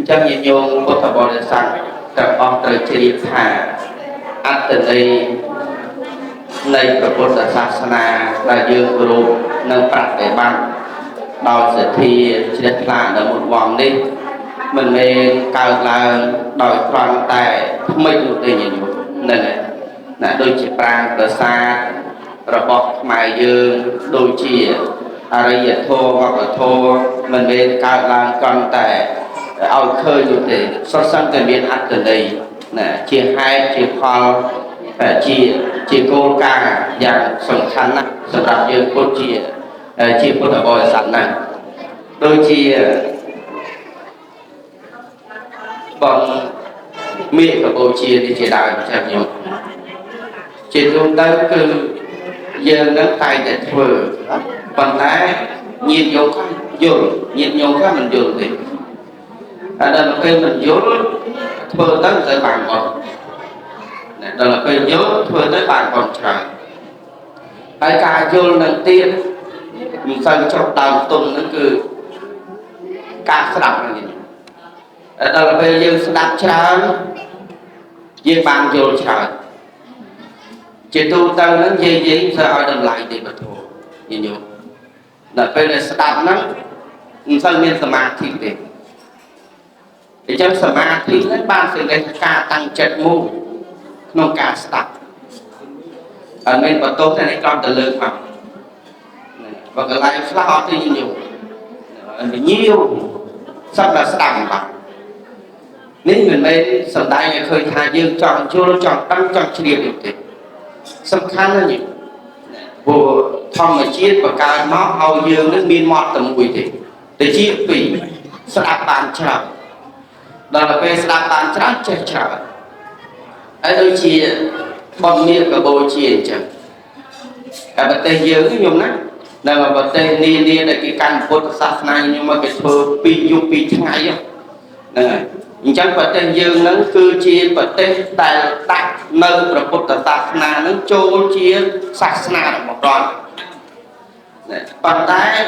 Trong nhiều nhung có thể bỏ được sẵn các ông trời chỉ riêng thả át tình điในพระพุทธศาสนาได้ยืนรูปในปฏิบัติโดยสิทธิเชื้อพลาดในหมดวงนี้มันมีการลาโดยตรงแต่ไม่ดูดีอยู่นั่นแหละนะโดยจีปรางประสาระบบหมายยืนโดยจีอะไรอย่างโทว่าก็โทมันมีการลาก่อนแต่เอาเคยอยู่ดีสักสังเกตเรียนอัตตินะจีให้จีพอchỉ cô ca dạng song khăn á, sầm rạp như cô chỉ cô đã bồi sẵn này, đôi chỉ còn miệng của cô thì chỉ đạo chạm nhiều, chỉ dùng tới cứ giờ nâng tay để thừa, còn lại nhìn vô cái mình dùng thì, ở đây là khi mình vô thừa tới tới bàn còn đó là cái nhớ thôi tới bạn còn trời ai cả vô lần tiên mình phân trong đầu tuần nó cứ ca sập này đó là bây giờ sập trời với bạn vô trời chỉ tu tâm nó gì sao ai đừng lại để mà thua gì nhỉ là bây giờ sập nó mình phân miên samadhi thì trong samadhi nó ban sự cái ca tăng chất mu nông cả sạch ở bên bờ tốt này con từ lương mà và cái lại flower thì nhiều sắp là sẵn mà nếu mình đây sẵn đại này khơi thả dương chọn đăng chọn chi điểm thì sắp khá là nhiều bộ thông mà chiết và cả nó hầu dương nước miên mọt tầm quỷ thì để chiết vì sẵn bàn trở đó là về sẵn bàn trở ở đôi chia bằng miệng của bồ chia chẳng cả bậc tây dương cái nhung đó là mà bậc tây nia là cái căn phốt sát này nhưng mà cái thơ pi du pi tháng ngày này nhưng chẳng bậc tây dương nó cứ chia bậc tây tại đặt nơi của phốt sát na nó trôi chia sát na là một đoạn bàn tay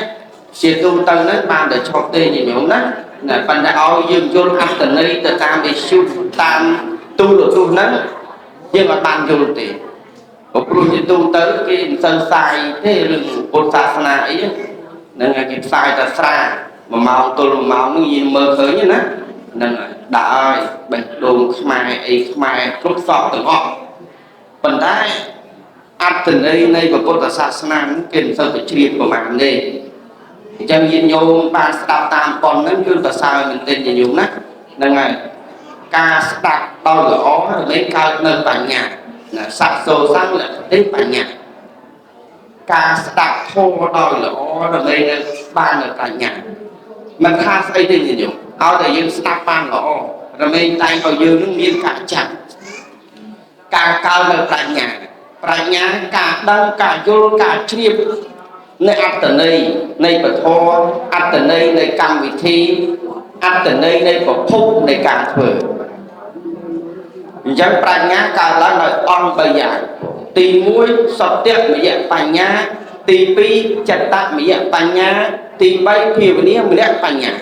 chia tu tăng nó bàn để cho tây như nhung đó là bàn tay ao dương chôn ăn từ nơi từ tam bị siêu tam tu được tu nắng nhưng mà ban dùng thì có pru tu tới cái sân sai thế rừng Phật Sa ấy nên là cái sai là sai mà màu tu màu nó gì mơ khởi như nè nên là đại bạch đồn khai rút sọt từ họ phần tay áp từ đây này của Phật Sa nó kiến sơ cái chuyện của bạn đây trong nhiên nhôm ban đào tam còn nó cứ là sao mình tên gì nhung nè nên là ca đặt bao lỗ lấy cao nơi bản nhà sạch sổ sang là đến bản nhà ca đặt thô bao lỗ lấy ban ở bản nhà mình tha xây đi gì nhỉ ao để dương đặt ban lỗ rồi mình tay vào dương nước miên cả chặt ca cao nơi bản nhà cả đăng cả vô cả chiêm nơi áp tận đây nơi bật thô áp tận đây nơi cam vị thi áp tận đây nơi có phúc nơi càng thừa dân bạch nhá cả là nói on bây giờ tì mũi sọt tiết mới dạng bạch nhá tì pi chặt tát mới dạng bạch nhá tì bay phía bênนี้mới dạng bạch nhá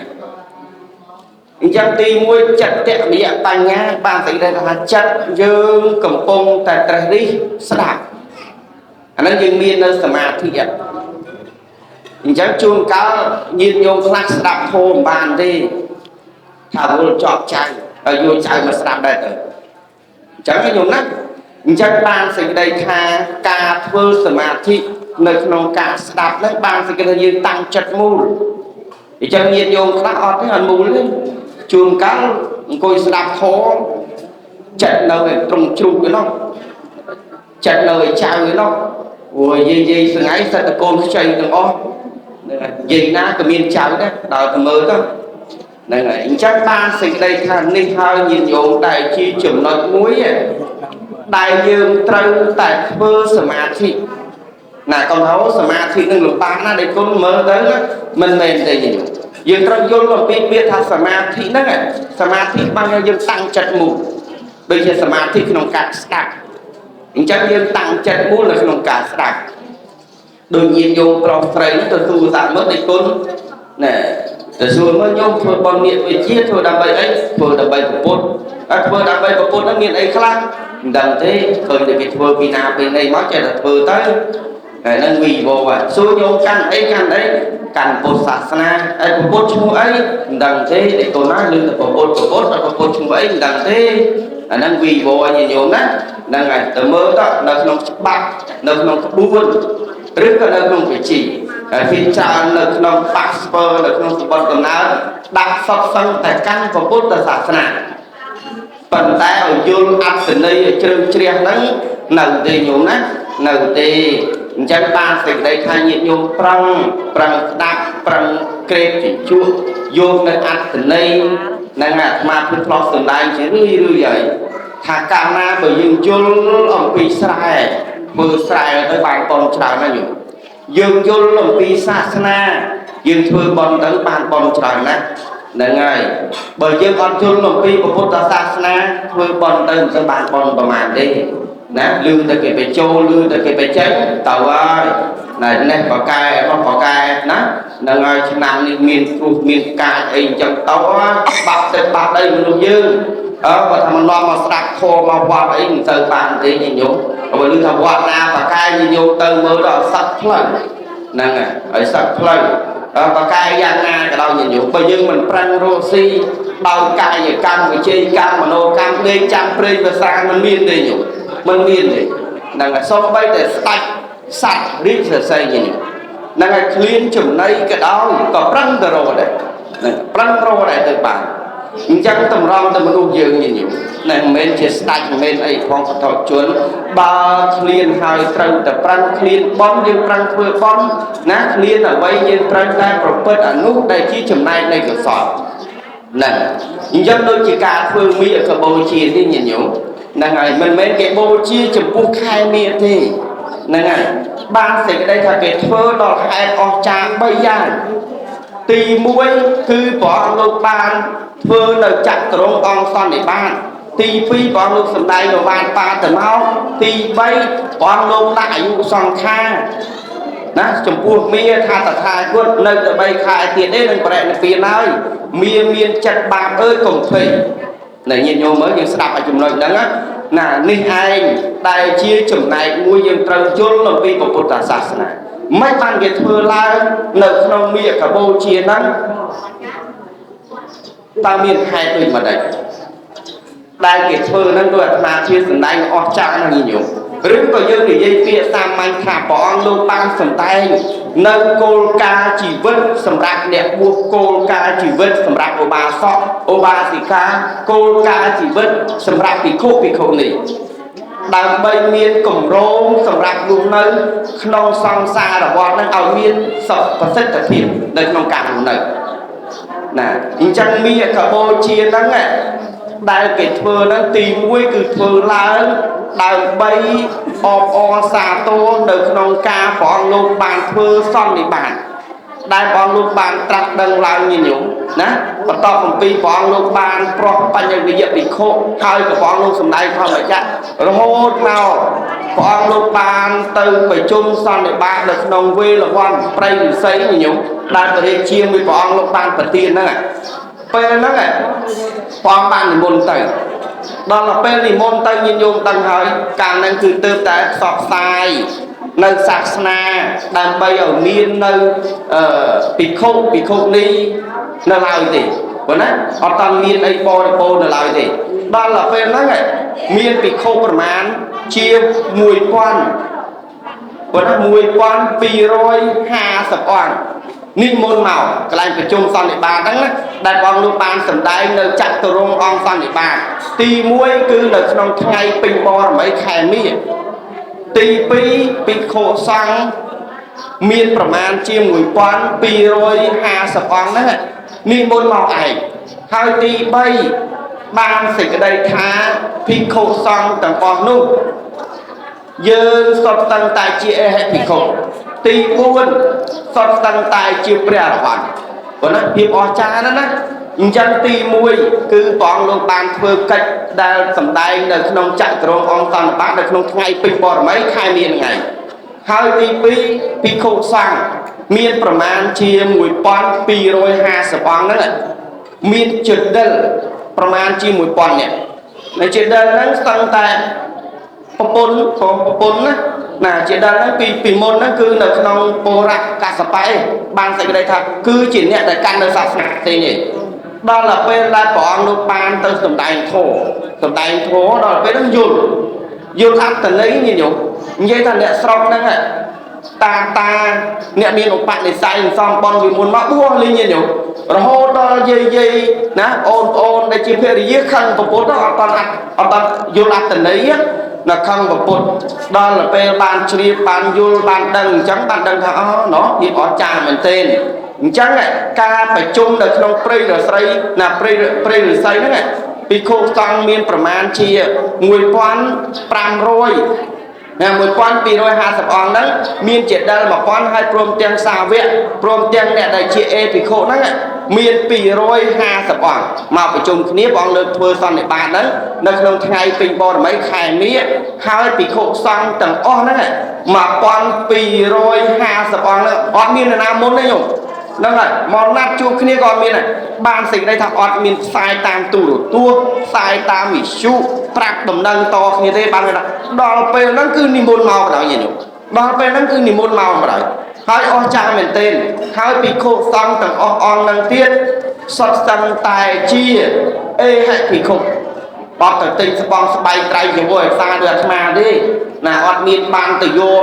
dân tì mũi chặt tiết mới dạng bạch nhá ban xảy ra là chặt dương cầm pông tại trời đi sạch anh nói dương miên nơi samadhi vậy dân chuông cá nhìn vô class đạp thô bàn đi thảo vô chọn chạy ở vô chạy mà sạch đây rồi chẳng có nhung nát chẳng ban sự đây tha ca thơ samadhi nơiក្នុងការស្ដាប់នឹងបានសេចក្ដីយើងតាំងចិត្តមូលអញ្ចឹងញាតិញោមខ្លះអត់ទេអត់មូលទេជួនកាលអង្គុយស្ដាប់ធម៌ចិត្តនៅឯត្រង់ជ្រូកឯនោះចិត្តនៅឯចៅឯនោះព្រោះយាយស្ងៃសិតតកូនខ្ចីទាំងអស់យាយណាក៏មានចៅដែរដល់ទៅមើលទៅហ្នឹងហើយអញ្ចឹងបានសេចក្ដីថានេះហើយញាតិញោមដែលជាចំណុចមួយដែលយើងត្រូវតែធ្វើសមាធិណាកុំហៅសមាធិនឹងលំបាកណាស់ដែលគុណមើលទៅមិនមែនទេយើងត្រូវយល់អំពីពាក្យថាសមាធិហ្នឹងសមាធិបានយើងតាំងចិត្តមូលដូចជាសមាធិក្នុងការស្ដាប់អញ្ចឹងយើងតាំងចិត្តមូលនៅក្នុងការស្ដាប់ដូចញាតិញោមប្រុសស្រីទៅទូរស័ព្ទមើលដែលគុណណែ แต่ส่วนเมื่อยมเพื่อบอลเมียนไปเชี่ยเพื่อดำใบไอ้เพื่อดำใบกับปุ๊ดเพื่อดำใบกับปุ๊ดนั้นเมียนไอ้คลั่งดังthếเคยได้ไปเพื่อปีนาปีในมักจะเพื่อtớiนั่นvì vô và số vô căn ấy căn Phậtศาสนาไอ้ปุ๊ดชั่วấyดังthế để tôi nói lương làปุ๊ดชั่วấyดังthếนั่นvì vô như nhiều nátดังไงแต่เมื่อđóเราลองบักเราลองบุญหรือก็เราลองไปจีพิจารณาเราปักสเปอร์เราลองสปอนกันนะดักสับสังแต่cănของพุทธศาสนาปัญหาเอาโยนอัศนัยเชื่อเชื่อนั้นหนึ่งตีโยมนะหนึ่งตีจันตาสิ่งใดทายโยมปรังดักปรังเกรดจุโยมในอัศนัยนั่งมาเพื่อพลอสิ่งใดจะรื่อยใหญ่ถ้าการมาไปยิงจุลองปีสายมือสายtới bàn bomชาวนั่นอยู่ยิงจุลองปีศาสนายิงถือบอลtới bàn bomชาวนะนั่นไงbởi dương con chun một pi của Phật giáo na thôi bon tới một bàn bonประมาณđi nè lương tới cái bề châu lương tới cái bề chết tàu ơi này này có cài nèนั่งไงชนะนี่มีกายเองจังโตบัดđây mình dương và thằng nó mà sạc khô mà quạt ấy mình chơi bàn thế nhìn nhúng rồi lương thằng quạt na và cài nhìn nhúng từ mới đó sạch phơi nè ở sạch phơi và cài giang na cái đầu nhìn nhúng bây giờ mình prang rosi đầu cài về cam về chơi cam mà nô cam đây chăm prey và sang mình miên đây nhúng mình miên đây nè xong bây để sạch đi sẽ xây nhìn nhúng nè clean chùm này cái đó có prang rồi đấy prang rồi đấy từ bàn chẳng tầm rong tầm lưu dương nhìn nhủ này men chỉ start men ấy phong phật thọ chuồn ba clean hai trăng tập prang clean bom dương prang phơi bom ná clean ở vây dương prang ra proper ở nút đây chi chùm này cửa sọ nè dân đôi chỉ cả phương mỹ ở bầu chi đi nhìn nhủ nè ngày mình men cái bầu chi chùm buộc khai miệt thì nè ngày ban sẽ cái đây là cái thơ đỏ hai con cha bay raตีมวยคือปองลูกบานเพื่อเราจัดตรงองซอนในบ้านตีปีปองลูกสำได้ในบ้านปลาแต่เมาตีใบปองลูกหลายอยู่สองข้างนะจมพูเมียทาตะทายก็เลยจะใบขายเตียนได้หนึ่งประเด็นในปีนั้นเมียจัดบาปเอ้ยกลมเพลในยินโยมเมื่อยังสลับไปจุ่มเลยนั่นนะน่ะนี่ไอ้ได้เชี่ยจุ่มในมวยยังตรังจุลลงปีของพุทธศาสนาไม่ปันเกิดเธอลายหนึ่งนองเมียกับโบเชียนั้นตาเมียนใครตัวมาได้ได้เกิดเธอนั้นด้วยมาเชียสันได้ออกจากนั่นนี่อยู่หรือก็ยังในยัยเปียสามมันขาปองลูกปังสันได้หนึ่งโกลกาจีวิตสำหรับเนี่ยบวกโกลกาจีวิตสำหรับโอบาซอกโอบาสิกาโกลกาจีวิตสำหรับปีโคนี่ดังใบเมียนกลมโรงสำหรับลูกนั้นขนมซองซาหรือว่านั่งเอาเมียนสอบประสิทธิ์ผิดในขนมกลางลูกนั้นนะจังมีกับโบเชียนั่งไงได้เกิดเธอนั้นตีมวยคือเธอล้างดังใบอซาโตในขนมกาปองลูกบานเธอซ่อนในบานได้ปองลูกบานตรัสดังลายยิ่งหยุ่งนะประกอบของปีปองลูกบานเพราะปัญญาวิญญาณติโคใครกับปองลูกสมัยความแบบนี้โหดเมาปองลูกบานตื่นไปจุ่มซ่อนในบ้านเด็กนองเวลวันไปหรือไซยิ่งหยุ่งได้ไปเรียนเชียงไปปองลูกบานปฏิทินนั่นแหละไปนั่นแหละปองบานในมณฑลตอนเราเป็นในมณฑลยิ่งหยุ่งตั้งหอยการนั่นคือเติมแต่สอบทรายในศาสนาดังใบเอาเมียนในปีโคนี้ในลายสิวันนั้นเอาตอนเมียนไอโปในลายสิตอนเราเป็นนั่นไงเมียนปีโคประมาณเชียบมวยควันวันนั้นมวยควัน250 อันนิมนต์เมากลายเป็นจุ่มสันนิบาตทั้งนั้นได้บองลูกบานสำได้ในจักรรงองสันนิบาตตีมวยคือในขนมไทยปิงบอลไม่แข่มีตีปีโคสังเมียนประมาณเชียงมวยควัน250 อันนั่นนิมนต์เมาไอหายตีใบบางสิ่งใดท้าพิโคซองต่างปองนุ่งยืนสดตั้งแต่เจี๋ยให้พิโคตีบุญสดตั้งแต่เจี๋ยเปรี้ยวหวานวันนั้นพิมอจานั่นนะจันตีมวยคือปองลงบานเพื่อกัดได้สำได้ในขนมจักรรงองตอนบ้านในขนมไงปีบอลไม่ใครมียังไงหายตีพิโคซอง មានប្រមាណជា1250អង្គហ្នឹងមានជដិលប្រមាណជា1000នាក់នៅជដិលហ្នឹងស្ទឹងតែប្រពន្ធណាណាជដិលហ្នឹងពីមុនហ្នឹងគឺនៅក្នុងពរៈកសបៈបានសេចក្តីថាគឺជាអ្នកដែលកាន់នៅសាសនាផ្សេងទេដល់ទៅពេលដែលព្រះអង្គនោះបានទៅសម្ដែងធម៌ដល់ពេលហ្នឹងយល់អត្តន័យញញោមនិយាយថាអ្នកស្រុកហ្នឹងតាអ្នកមានឧបនិស្ស័យសំបន់ពីមុនមកបួសលេងញញោមរហូតដល់យាយណាអូនដែលជាភរិយាខឹងប្រពន្ធអត់យល់អត្តន័យនៅខឹងប្រពន្ធដល់ទៅពេលបានជ្រាបបានយល់បានដឹងអញ្ចឹងបានដឹងថាណោះវាអស្ចារ្យមែនទែនអញ្ចឹងការប្រជុំនៅក្នុងព្រៃរស្រីណាព្រៃរស្រីហ្នឹងភិក្ខុសង្ឃមានប្រមាណជា1500ណា 1250 អង្គហ្នឹងមានជាដិល 1000 ហើយព្រមទាំងសាវកព្រមទាំងអ្នកដែលជាភិក្ខុហ្នឹងមាន250 អង្គមកប្រជុំគ្នាព្រះអង្គលើកធ្វើសន្និបាតហ្នឹងនៅក្នុងថ្ងៃពេញបរមីខែមីហើយភិក្ខុសង្ឃទាំងអស់ហ្នឹង1250 អង្គហ្នឹងអត់មាននរណាមុនទេញោមហ្នឹងហើយមកណាត់ជួបគ្នាក៏មានដែរបានសេចក្តីថាអត់មានផ្សាយតាមទូរទស្សន៍ផ្សាយតាមវិទ្យុប្រាប់ដំណឹងតគ្នាទេបានថាដល់ពេលហ្នឹងគឺនិមន្តមកបណ្ដោយញញោមដល់ពេលហ្នឹងគឺនិមន្តមកបណ្ដោយហើយអស្ចារ្យមែនទែនហើយភិក្ខុសង្ឃទាំងអស់អង្គហ្នឹងទៀតសុទ្ធសឹងតែជាអេហិភិក្ខុបត់ទៅទិញស្បង់ស្បែកត្រៃជាមួយឯសាដូចអាត្មាទេណាអត់មានបានទៅយក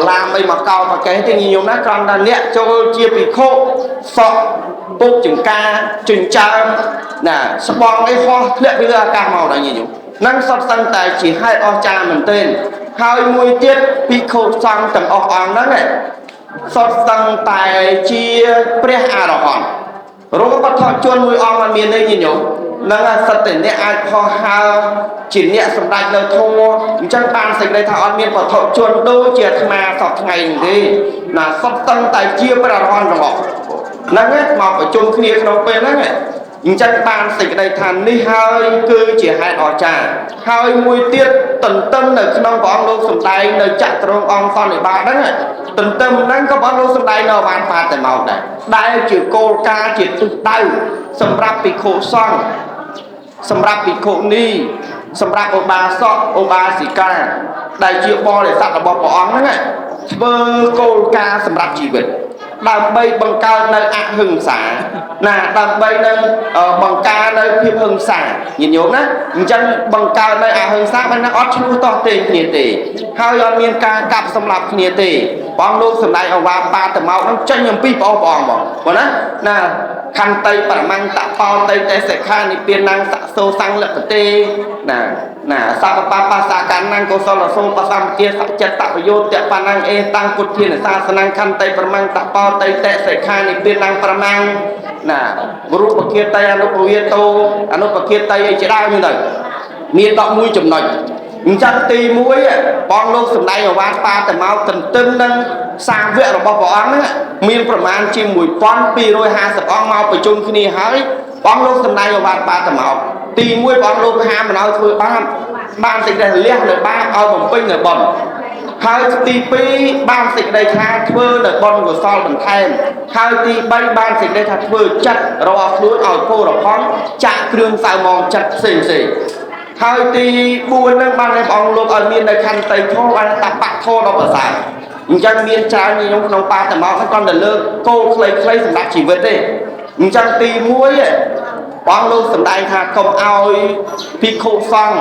ឡាមអីមកកោប្រកេះទេញញោមណាគ្រាន់តែអ្នកចូលជាភិក្ខុសក់ពុកចង្ការចិញ្ចើមណាស្បង់អីហោះធ្លាក់ពីលើអាកាសមកដល់ញញោមហ្នឹងសុទ្ធសឹងតែជាហេតុអស្ចារ្យមែនទែនហើយមួយទៀតភិក្ខុសង្ឃទាំងអស់អង្គហ្នឹងសុទ្ធសឹងតែជាព្រះអរហន្តរោគបឋមជនមួយអង្គមិនមានទេញញោមនឹងសិតតែអ្នកអាចខុសហើជាអ្នកសម្ដេចនៅធម៌អញ្ចឹងបានសេចក្តីថាអត់មានបឋមជនដូចជាអាត្មាសពថ្ងៃនេះទេណាសុទ្ធសឹងតែជាព្រះអរហន្តរបស់ហ្នឹងមកប្រជុំគ្នាក្នុងពេលហ្នឹងអញ្ចឹងបានសេចក្តីថានេះហើយគឺជាហេតុអស្ចារ្យហើយមួយទៀតទន្ទឹមនៅក្នុងព្រះអង្គលោកសម្ដែងនៅចក្រងអង្គសន្និបាតហ្នឹងទន្ទឹមហ្នឹងក៏ព្រះអង្គលោកសម្ដែងនៅបានបាតតែមកដែរដែលជាគោលការណ៍ជាទិសដៅសម្រាប់ភិក្ខុសង្ឃសម្រាប់ភិក្ខុនីសម្រាប់ឧបាសកឧបាសិកាដែលជាបរិស័ទរបស់ព្រះអង្គហ្នឹងធ្វើគោលការណ៍សម្រាប់ជីវិតដើម្បីបង្កើតនៅអហិង្សាណាដើម្បីនឹងបង្កើតនៅភាពហិង្សាញាតិញោមណាអញ្ចឹងបង្កើតនៅអហិង្សាមិនណាអត់ឆ្លោះតោះទេគ្នាទេហើយអត់មានការកាប់សម្លាប់គ្នាទេព្រះអង្គលោកសម្ដែងអវាបាតមកនឹងចេញអំពីព្រះអង្គបងណាខន្តីបរមន្តបោតៃតេសិក្ខានិព្វានសសោសង្ឃលពទេណាសពបបាសាកានកុសលសូបសម្ភាសចិត្តបយោតបណងអេតាំងពុទ្ធានសាសនខន្តីបរមន្តបោតៃតេសិក្ខានិព្វានប្រមាំងណារូបគាតៃអនុពវិតោអនុពគាតៃអីជាដើមហ្នឹងទៅមាន11ចំណុចអញ្ចឹងទី1បងលោកសម្ដែងអវាទបាតមកទន្ទឹមនឹងសាវករបស់ព្រះអង្គហ្នឹងមានប្រមាណជា1250អង្គមកប្រជុំគ្នាហើយបងលោកសម្ដែងអវាទបាតមកទី1បងលោកហាមមិនឲ្យធ្វើបាបបានសេចក្តីលះនៅបាបឲ្យបំពេញនៅបុណ្យហើយទី2បានសេចក្តីថាធ្វើនៅបុណ្យកុសលបន្ថែមហើយទី3បានសេចក្តីថាធ្វើចិត្តរកខ្លួនឲ្យពោរផង់ចាក់គ្រឿងសៅមងចិត្តផ្សេងហើយទី4នឹងបានព្រះអង្គលោកឲ្យមាននៅខន្តីធម៌បានតបៈធម៌ដល់ប្រសើរអញ្ចឹងមានច្រើនខ្ញុំក្នុងបាតមកគាត់ទៅលើកគោលខ្លីៗសម្រាប់ជីវិតទេអញ្ចឹងទី1ព្រះអង្គលោកសម្ដែងថាកុំឲ្យភិក្ខុសង្ឃ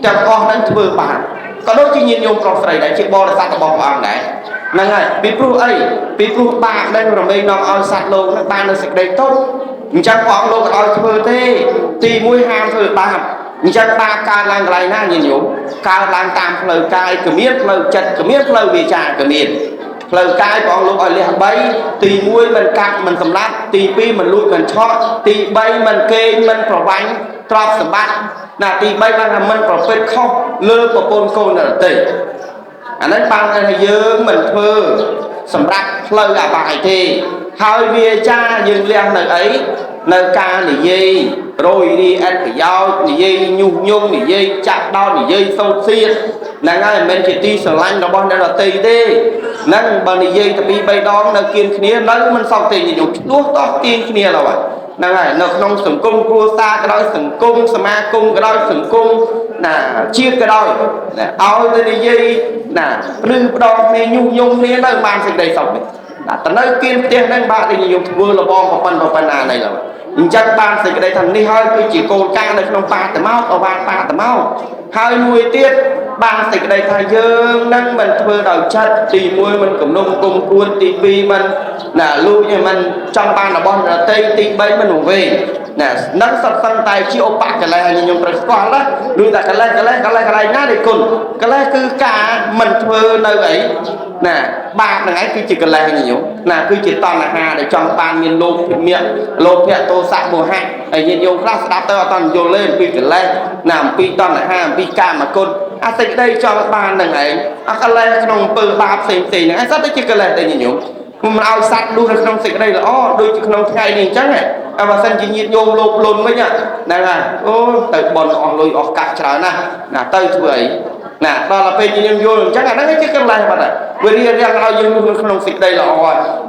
ទាំងអស់នឹងធ្វើបាបក៏ដូចជាញាតិញោមប្រុសស្រីដែលជាបរិស័ទរបស់ព្រះអង្គដែរហ្នឹងហើយពីព្រោះអីពីព្រោះបាបដែលរមែងនាំឲ្យសត្វលោកនឹងបាននៅសេចក្តីទុក្ខអញ្ចឹងព្រះអង្គលោកក៏ឲ្យធ្វើទេទី1ហាមធ្វើបាបអញ្ចឹងបាបកើតឡើងកន្លែងណាញាតិញោមកើតឡើងតាមផ្លូវកាយក៏មានផ្លូវចិត្តក៏មានផ្លូវវាចាក៏មានផ្លូវកាយព្រះអង្គលោកឲ្យលះ3ទី1មិនកាប់មិនសម្លាប់ទី2មិនលួចមិនឆក់ទី3មិនកេងមិនប្រវាញ់ទ្រព្យសម្បត្តិណាទី3បានថាមិនប្រព្រឹត្តខុសលើប្រពន្ធកូនដទៃអានេះបានថាយើងមិនធ្វើសម្រាប់ផ្លូវអបាយទេ ហើយវាចាយើងលះនៅអីនៅការនិយាយរយរីអត្ថប្រយោជន៍និយាយញុះញង់និយាយចាក់ដោតនិយាយសោតសៀតហ្នឹងហើយមិនមែនជាទីស្រឡាញ់របស់អ្នកដទៃទេហ្នឹងបើនិយាយតែពីរ3ដងនៅគៀនគ្នានៅមិនសោកទេញញឹមឆ្លោះតោះទាញគ្នាឡើយហ្នឹងហើយនៅក្នុងសង្គមគ្រួសារក៏ដោយសង្គមសមាគមក៏ដោយសង្គមណាជាតិក៏ដោយណាឲ្យទៅនិយាយណាព្រឺផ្ដោតគ្នាញុះញង់គ្នានៅបានសេចក្តីសុខនេះតែនៅគៀនផ្ទះហ្នឹងបាទញញឹមធ្វើលបងប៉ុណ្ណានេះឡើយអញ្ចឹងបានសេចក្តីថានេះហើយគឺជាគោលការណ៍នៅក្នុងបាតមកអវាទបាតមកហើយមួយទៀតបានសេចក្តីថាយើងនឹងមិនធ្វើដោយចិត្តទី1មិនគំនុំគុំគួនទី2មិនណាលួចមិនចង់បានរបស់ដទៃទី3មិនវែងណានឹងសត្វសឹងតែជាឧបកលេសខ្ញុំត្រូវស្គាល់ណាឬតែកលេសណានេះគុណកលេសគឺការមិនធ្វើនៅអីណាបាបហ្នឹងឯងគឺជាកលេសញញឹមណាគឺជាតណ្ហាដែលចង់បានមានលោភៈទោសៈមោហៈហើយញាតិញោមខ្លះស្ដាប់ទៅអត់តន់យល់ទេអំពីកលេសណាអំពីតណ្ហាអំពីកាមគុណអាសេចក្តីចង់បានហ្នឹងឯងអាកលេសក្នុងអំពើបាបផ្សេងហ្នឹងឯងសត្វតែជាកលេសតែញញឹមខ្ញុំមិនឲ្យសត្វលុះនៅក្នុងសេចក្តីល្អដូចជាក្នុងថ្ងៃនេះអញ្ចឹងហើយបើសិនជាញាតិញោមលោភលន់វិញហ្នឹងហើយអូទៅបន់អស់លុយអស់កាក់ច្រើនណាទៅធ្វើអីណាដល់ទៅពេលយើងយល់អញ្ចឹងអាហ្នឹងជាកលេសបាត់ហើយវារៀបរៀងឲ្យយើងនៅក្នុងសេចក្តីល្អ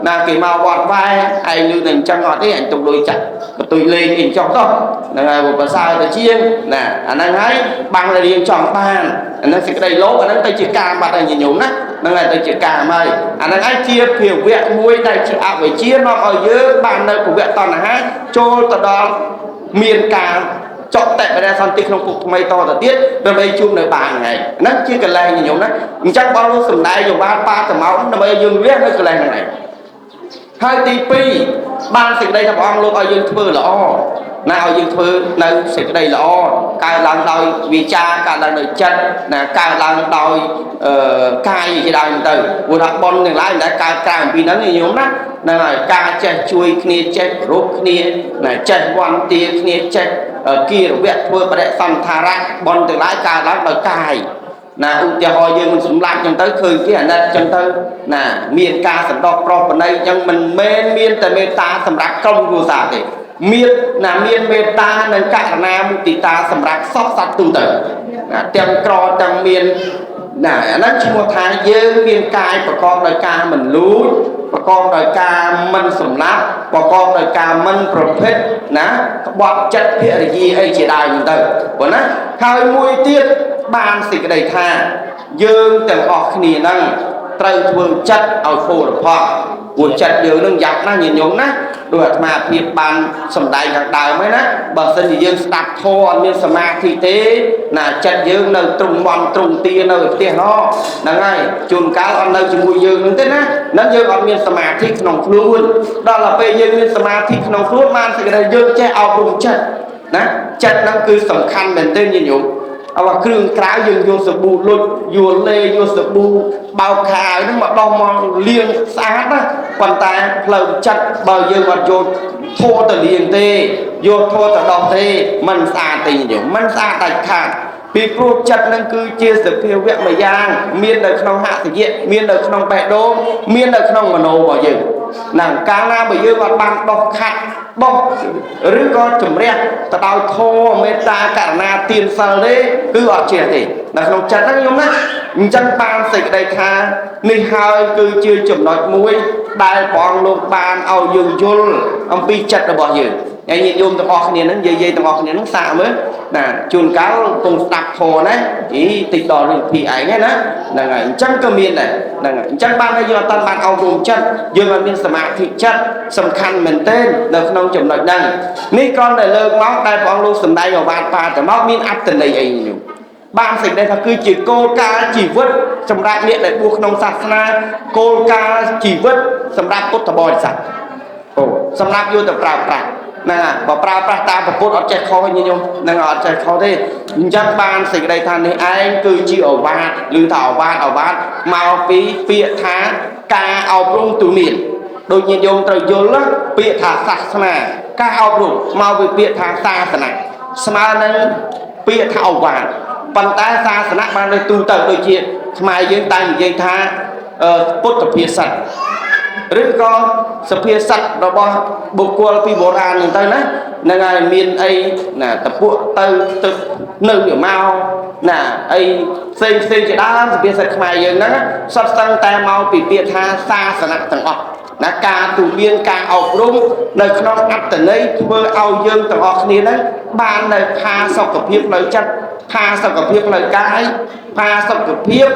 ណាគេមកវត្តវាយឯងលឺតែអញ្ចឹងអត់ទេអញទុកលុយចាក់បន្ទុយលេងអីចុះទៅហ្នឹងហើយប្រសើរទៅជាងណាអាហ្នឹងហើយបាំងរៀងចង់បានអាហ្នឹងសេចក្តីលោភអាហ្នឹងទៅជាកាមបាត់ហើយញញឹមណាហ្នឹងហើយទៅជាកាមហើយអាហ្នឹងហើយជាភាវៈមួយដែលជាអវិជ្ជានាំឲ្យយើងបាននៅភវៈតណ្ហាចូលទៅដល់មានការចុកតែបរិយាសន្តិក្នុងពុកថ្មីតទៅទៀតដើម្បីជួបនៅបានហ្នឹងហ្នឹងជាកលែងញញឹមណាអញ្ចឹងបងលោកសំដែងយោបាបាតមកដើម្បីយើងលះនៅកលែងហ្នឹងឯងហើយទី2បានសេចក្តីថាព្រះអង្គលោកឲ្យយើងធ្វើល្អណាឲ្យយើងធ្វើនៅសេចក្តីល្អកើតឡើងដោយវាចាកើតឡើងដោយចិត្តណាកើតឡើងដោយកាយជាដើមទៅព្រោះថាបុណ្យទាំងឡាយមិនដែលកើតក្រៅអំពីហ្នឹងញោមណាហ្នឹងហើយការចេះជួយគ្នាចេះរកគ្នាណាចេះវន្តាគ្នាចេះគិរវៈធ្វើបរិសន្ធារៈបុណ្យទាំងឡាយកើតឡើងដោយកាយណាឧទាហរណ៍យើងមិនសម្លាប់ចឹងទៅឃើញគេអាណិតចឹងទៅណាមានការសន្តោសប្រោសប្រណីចឹងមិនមែនមានតែមេត្តាសម្រាប់ក្រុមគ្រួសារទេមានមេត្តានិងករុណាមុទិតាសម្រាប់សពសត្វទូទៅណាទាំងក្រទាំងមានណាអាហ្នឹងឈ្មោះថាយើងមានកាយប្រកបដោយការមិនលួចប្រកបដោយការមិនសម្លាប់ប្រកបដោយការមិនប្រព្រឹត្តណាក្បត់ចិត្តភរិយាអីជាដើមទៅព្រោះណាហើយមួយទៀតបានសេចក្តីថាយើងទាំងអស់គ្នាហ្នឹងត្រូវធ្វើចិត្តឲ្យគោរពព្រោះចិត្តយើងនឹងយ៉ាប់ណាស់ញាតិញោមណាដោយអាត្មាភាពបានសម្ដែងខាងដើមហ្នឹងណាបើសិនជាយើងស្ដាប់ធម៌អត់មានសមាធិទេណាចិត្តយើងនៅទ្រង់មន់ទ្រង់ទានៅផ្ទះហ្នឹងហើយជួនកាលអត់នៅជាមួយយើងហ្នឹងទេណាហ្នឹងយើងអត់មានសមាធិក្នុងខ្លួនដល់ទៅពេលយើងមានសមាធិក្នុងខ្លួនបានសេចក្តីយើងចេះអប់រំចិត្តណាចិត្តហ្នឹងគឺសំខាន់មែនទែនញាតិញោមអវគ្រឿងក្រៅយើងយកសាប៊ូលុចយកលេយកសាប៊ូបោកខោហ្នឹងមកដោះមកលាងស្អាតណាប៉ុន្តែផ្លូវចិត្តបើយើងអត់យកធម៌ទៅលាងទេយកធម៌ទៅដោះទេมันស្អាតទេញោមมันស្អាតដាច់ខាតពីព្រោះចិត្តនឹងគឺជាសភាវៈមួយយ៉ាងមាននៅក្នុងហត្ថយៈមាននៅក្នុងបេះដូងមាននៅក្នុងមโนរបស់យើងណាកាលណាបើយើងអត់បានដោះខាត់ដោះឬក៏ជំរះទៅដោយធម៌មេត្តាករុណាទានសិលទេគឺអត់ចេះទេនៅក្នុងចិត្តហ្នឹងខ្ញុំណាអញ្ចឹងបានសេចក្តីថានេះហើយគឺជាចំណុចមួយដែលព្រះអង្គលោកបានឲ្យយើងយល់អំពីចិត្តរបស់យើងហើយញាតិញោមទាំងអស់គ្នាហ្នឹងនិយាយទាំងអស់គ្នាហ្នឹងសាកមើលណាជួនកាលកំពុងស្ដាប់ធម៌ណាតិចដល់រឿងពីឯងណាហ្នឹងហើយអញ្ចឹងក៏មានដែរហ្នឹងហើយអញ្ចឹងបានឲ្យយើងអត់តាន់បានអប់រំចិត្តយើងអត់មានសមាធិចិត្តសំខាន់មែនទែននៅក្នុងចំណុចហ្នឹងនេះគ្រាន់តែលើកមកដែលព្រះអង្គលោកសម្ដែងអវាទបាតមកមានអត្ថន័យអីញោមបានសេចក្តីថាគឺជាគោលការណ៍ជីវិតសម្រាប់អ្នកដែលបួសក្នុងសាសនាគោលការណ៍ជីវិតសម្រាប់ពុទ្ធបរិស័ទសម្រាប់យកទៅប្រើប្រាស់ណាបើប្រើប្រាស់តាមពុទ្ធអត់ចេះខុសញញោមនឹងអត់ចេះខុសទេអញ្ចឹងបានសេចក្តីថានេះឯងគឺជាអវាទឬថាអវាទមកពីពាក្យថាការអប់រំទូនាដូចញាតិញោមត្រូវយល់ពាក្យថាសាសនាការអប់រំមកពីពាក្យថាសាសនាស្មើនឹងពាក្យថាអវាទប៉ុន្តែសាសនាបាននៅទូទៅដូចជាខ្មែរយើងតែនិយាយថាពុទ្ធភាសិត ឬក៏សភាសិទ្ធរបស់បុគ្គលពីបុរាណហ្នឹងទៅណាហ្នឹងហើយមានអីណាតពួកទៅនៅវាមកណាអីផ្សេងជាដើមសភាសិទ្ធខ្មែរយើងហ្នឹងសុទ្ធសឹងតែមកពីពាក្យថាសាសនាទាំងអស់ណាការទូលមានការអប់រំនៅក្នុងអត្តន័យធ្វើឲ្យយើងទាំងអស់គ្នាហ្នឹងបាននៅផាសុខភាពផ្លូវចិត្តផាសុខភាពផ្លូវកាយផាសុខភាព